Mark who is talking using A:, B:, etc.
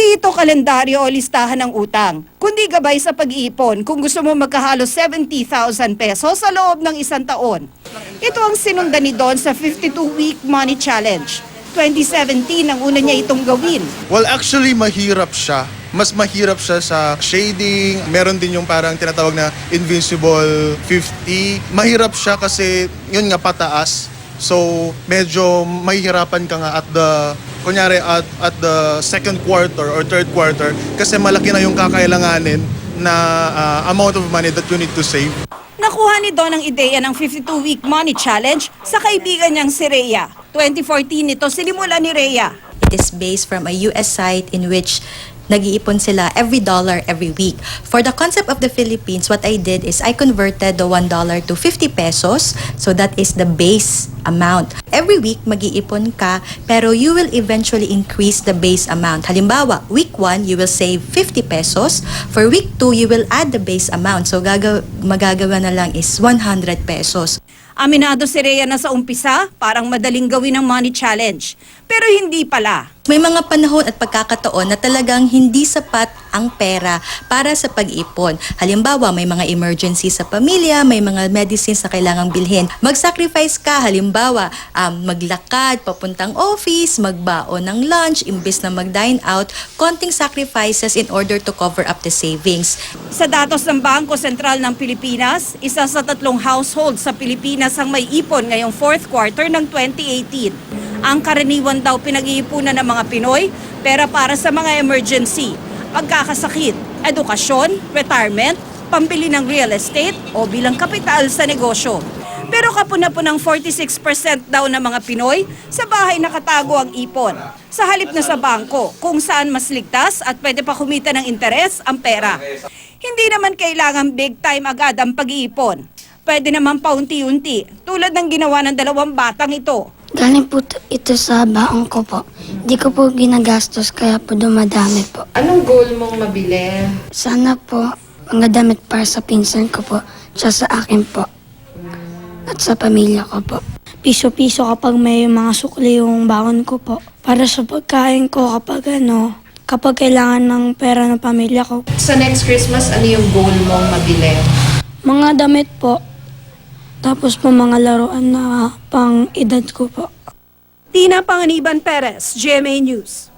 A: Hindi ito kalendaryo o listahan ng utang, kundi gabay sa pag-iipon kung gusto mo magkahalo 70,000 pesos sa loob ng isang taon. Ito ang sinundan ni Don sa 52-week money challenge. 2017 ang una niya itong gawin.
B: Well, actually, mahirap siya. Mas mahirap siya sa shading. Meron din yung parang tinatawag na Invincible 50. Mahirap siya kasi yun nga pataas. So, medyo mahihirapan ka nga kunyari at the second quarter or third quarter kasi malaki na yung kakailanganin na amount of money that you need to save.
A: Nakuha ni Don ang ideya ng 52-week money challenge sa kaibigan niyang si Rhea. 2014 ito sinimula ni Rhea.
C: It is based from a US site in which nag-iipon sila every dollar every week. For the concept of the Philippines, what I did is I converted the $1 to 50 pesos. So that is the base amount. Every week, mag-iipon ka, pero you will eventually increase the base amount. Halimbawa, week 1, you will save 50 pesos. For week 2, you will add the base amount. So magagawa na lang is 100 pesos.
A: Aminado si Rhea na sa umpisa, parang madaling gawin ang money challenge. Pero hindi pala.
C: May mga panahon at pagkakataon na talagang hindi sapat ang pera para sa pag-ipon. Halimbawa, may mga emergency sa pamilya, may mga medicines na kailangang bilhin. Mag-sacrifice ka, halimbawa, maglakad, papuntang office, magbaon ng lunch, imbes na mag-dine out, konting sacrifices in order to cover up the savings.
A: Sa datos ng Bangko Sentral ng Pilipinas, isa sa 3 household sa Pilipinas ang may ipon ngayong 4th quarter ng 2018. Ang karaniwan daw pinag-iipunan ng mga Pinoy, pera para sa mga emergency, pagkakasakit, edukasyon, retirement, pambili ng real estate o bilang kapital sa negosyo. Pero kapuna-punang 46% daw ng mga Pinoy sa bahay nakatago ang ipon. Sa halip na sa bangko, kung saan mas ligtas at pwede pa kumita ng interes ang pera. Hindi naman kailangan big time agad ang pag-iipon. Pwede naman paunti-unti, tulad ng ginawa ng 2 batang ito.
D: Galing po ito sa baon ko po. Di ko po ginagastos kaya po dumadami po.
E: Anong goal mong mabili?
D: Sana po mga damit para sa pinsan ko po, tsaka sa akin po. At sa pamilya ko po.
F: Piso-piso kapag may mga sukli yung baon ko po. Para sa pagkain ko kapag kailangan ng pera ng pamilya ko.
E: Sa next Christmas, ano yung goal mong mabili?
F: Mga damit po. Tapos po mga laruan na pang edad ko po.
A: Tina Panganiban Perez, GMA News.